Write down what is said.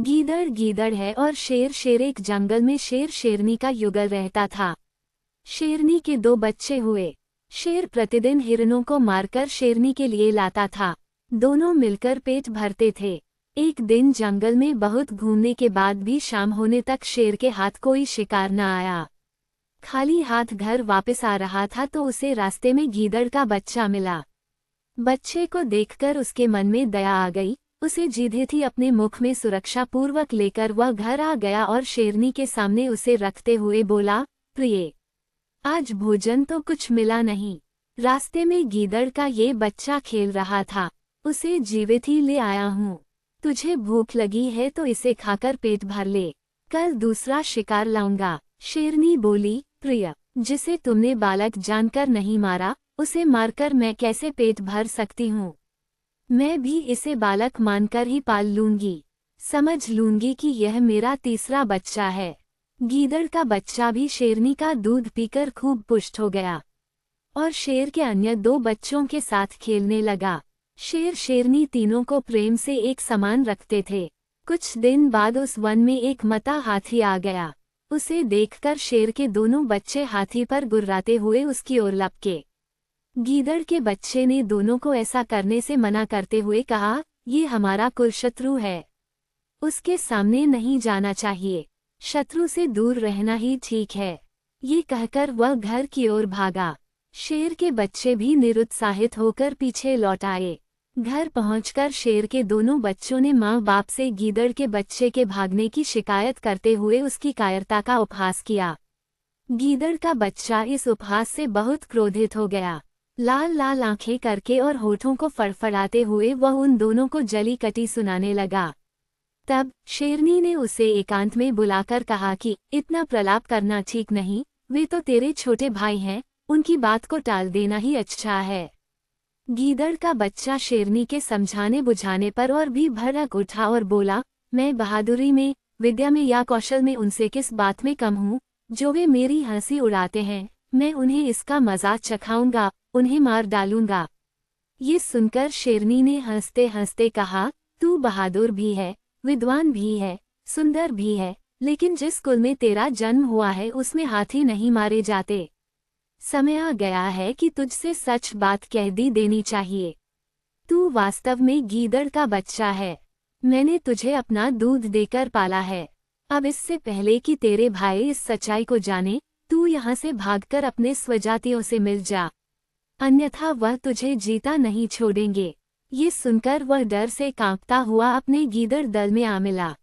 गीदड़ गीदड़ है और शेर शेर। एक जंगल में शेर शेरनी का युगल रहता था। शेरनी के दो बच्चे हुए। शेर प्रतिदिन हिरणों को मारकर शेरनी के लिए लाता था। दोनों मिलकर पेट भरते थे। एक दिन जंगल में बहुत घूमने के बाद भी शाम होने तक शेर के हाथ कोई शिकार न आया। खाली हाथ घर वापस आ रहा था तो उसे रास्ते में गीदड़ का बच्चा मिला। बच्चे को देखकर उसके मन में दया आ गई। उसे जीधे थी अपने मुख में सुरक्षा पूर्वक लेकर वह घर आ गया और शेरनी के सामने उसे रखते हुए बोला, प्रिय, आज भोजन तो कुछ मिला नहीं। रास्ते में गीदड़ का ये बच्चा खेल रहा था, उसे जीवित ही ले आया हूँ। तुझे भूख लगी है तो इसे खाकर पेट भर ले, कल दूसरा शिकार लाऊंगा। शेरनी बोली, प्रिय, जिसे तुमने बालक जानकर नहीं मारा, उसे मारकर मैं कैसे पेट भर सकती हूँ। मैं भी इसे बालक मानकर ही पाल लूंगी। समझ लूंगी कि यह मेरा तीसरा बच्चा है। गीदड़ का बच्चा भी शेरनी का दूध पीकर खूब पुष्ट हो गया और शेर के अन्य दो बच्चों के साथ खेलने लगा। शेर शेरनी तीनों को प्रेम से एक समान रखते थे। कुछ दिन बाद उस वन में एक मता हाथी आ गया। उसे देखकर शेर के दोनों बच्चे हाथी पर गुर्राते हुए उसकी ओर लपके। गीदड़ के बच्चे ने दोनों को ऐसा करने से मना करते हुए कहा, ये हमारा कुलशत्रु है, उसके सामने नहीं जाना चाहिए। शत्रु से दूर रहना ही ठीक है। ये कहकर वह घर की ओर भागा। शेर के बच्चे भी निरुत्साहित होकर पीछे लौट आए। घर पहुंचकर शेर के दोनों बच्चों ने माँ बाप से गीदड़ के बच्चे के भागने की शिकायत करते हुए उसकी कायरता का उपहास किया। गीदड़ का बच्चा इस उपहास से बहुत क्रोधित हो गया। लाल लाल आंखें करके और होठों को फड़फड़ाते हुए वह उन दोनों को जली कटी सुनाने लगा। तब शेरनी ने उसे एकांत में बुलाकर कहा कि इतना प्रलाप करना ठीक नहीं, वे तो तेरे छोटे भाई हैं, उनकी बात को टाल देना ही अच्छा है। गीदड़ का बच्चा शेरनी के समझाने बुझाने पर और भी भड़क उठा और बोला, मैं बहादुरी में, विद्या में या कौशल में उनसे किस बात में कम हूँ जो वे मेरी हंसी उड़ाते हैं। मैं उन्हें इसका मजाक चखाऊंगा, उन्हें मार डालूंगा। ये सुनकर शेरनी ने हंसते हंसते कहा, तू बहादुर भी है, विद्वान भी है, सुंदर भी है, लेकिन जिस कुल में तेरा जन्म हुआ है उसमें हाथी नहीं मारे जाते। समय आ गया है कि तुझसे सच बात कह दी देनी चाहिए। तू वास्तव में गीदड़ का बच्चा है। मैंने तुझे अपना दूध देकर पाला है। अब इससे पहले कि तेरे भाई इस सच्चाई को जाने, तू यहाँ से भागकर अपने स्वजातियों से मिल जा, अन्यथा वह तुझे जीता नहीं छोड़ेंगे। ये सुनकर वह डर से कांपता हुआ अपने गीदड़ दल में आ मिला।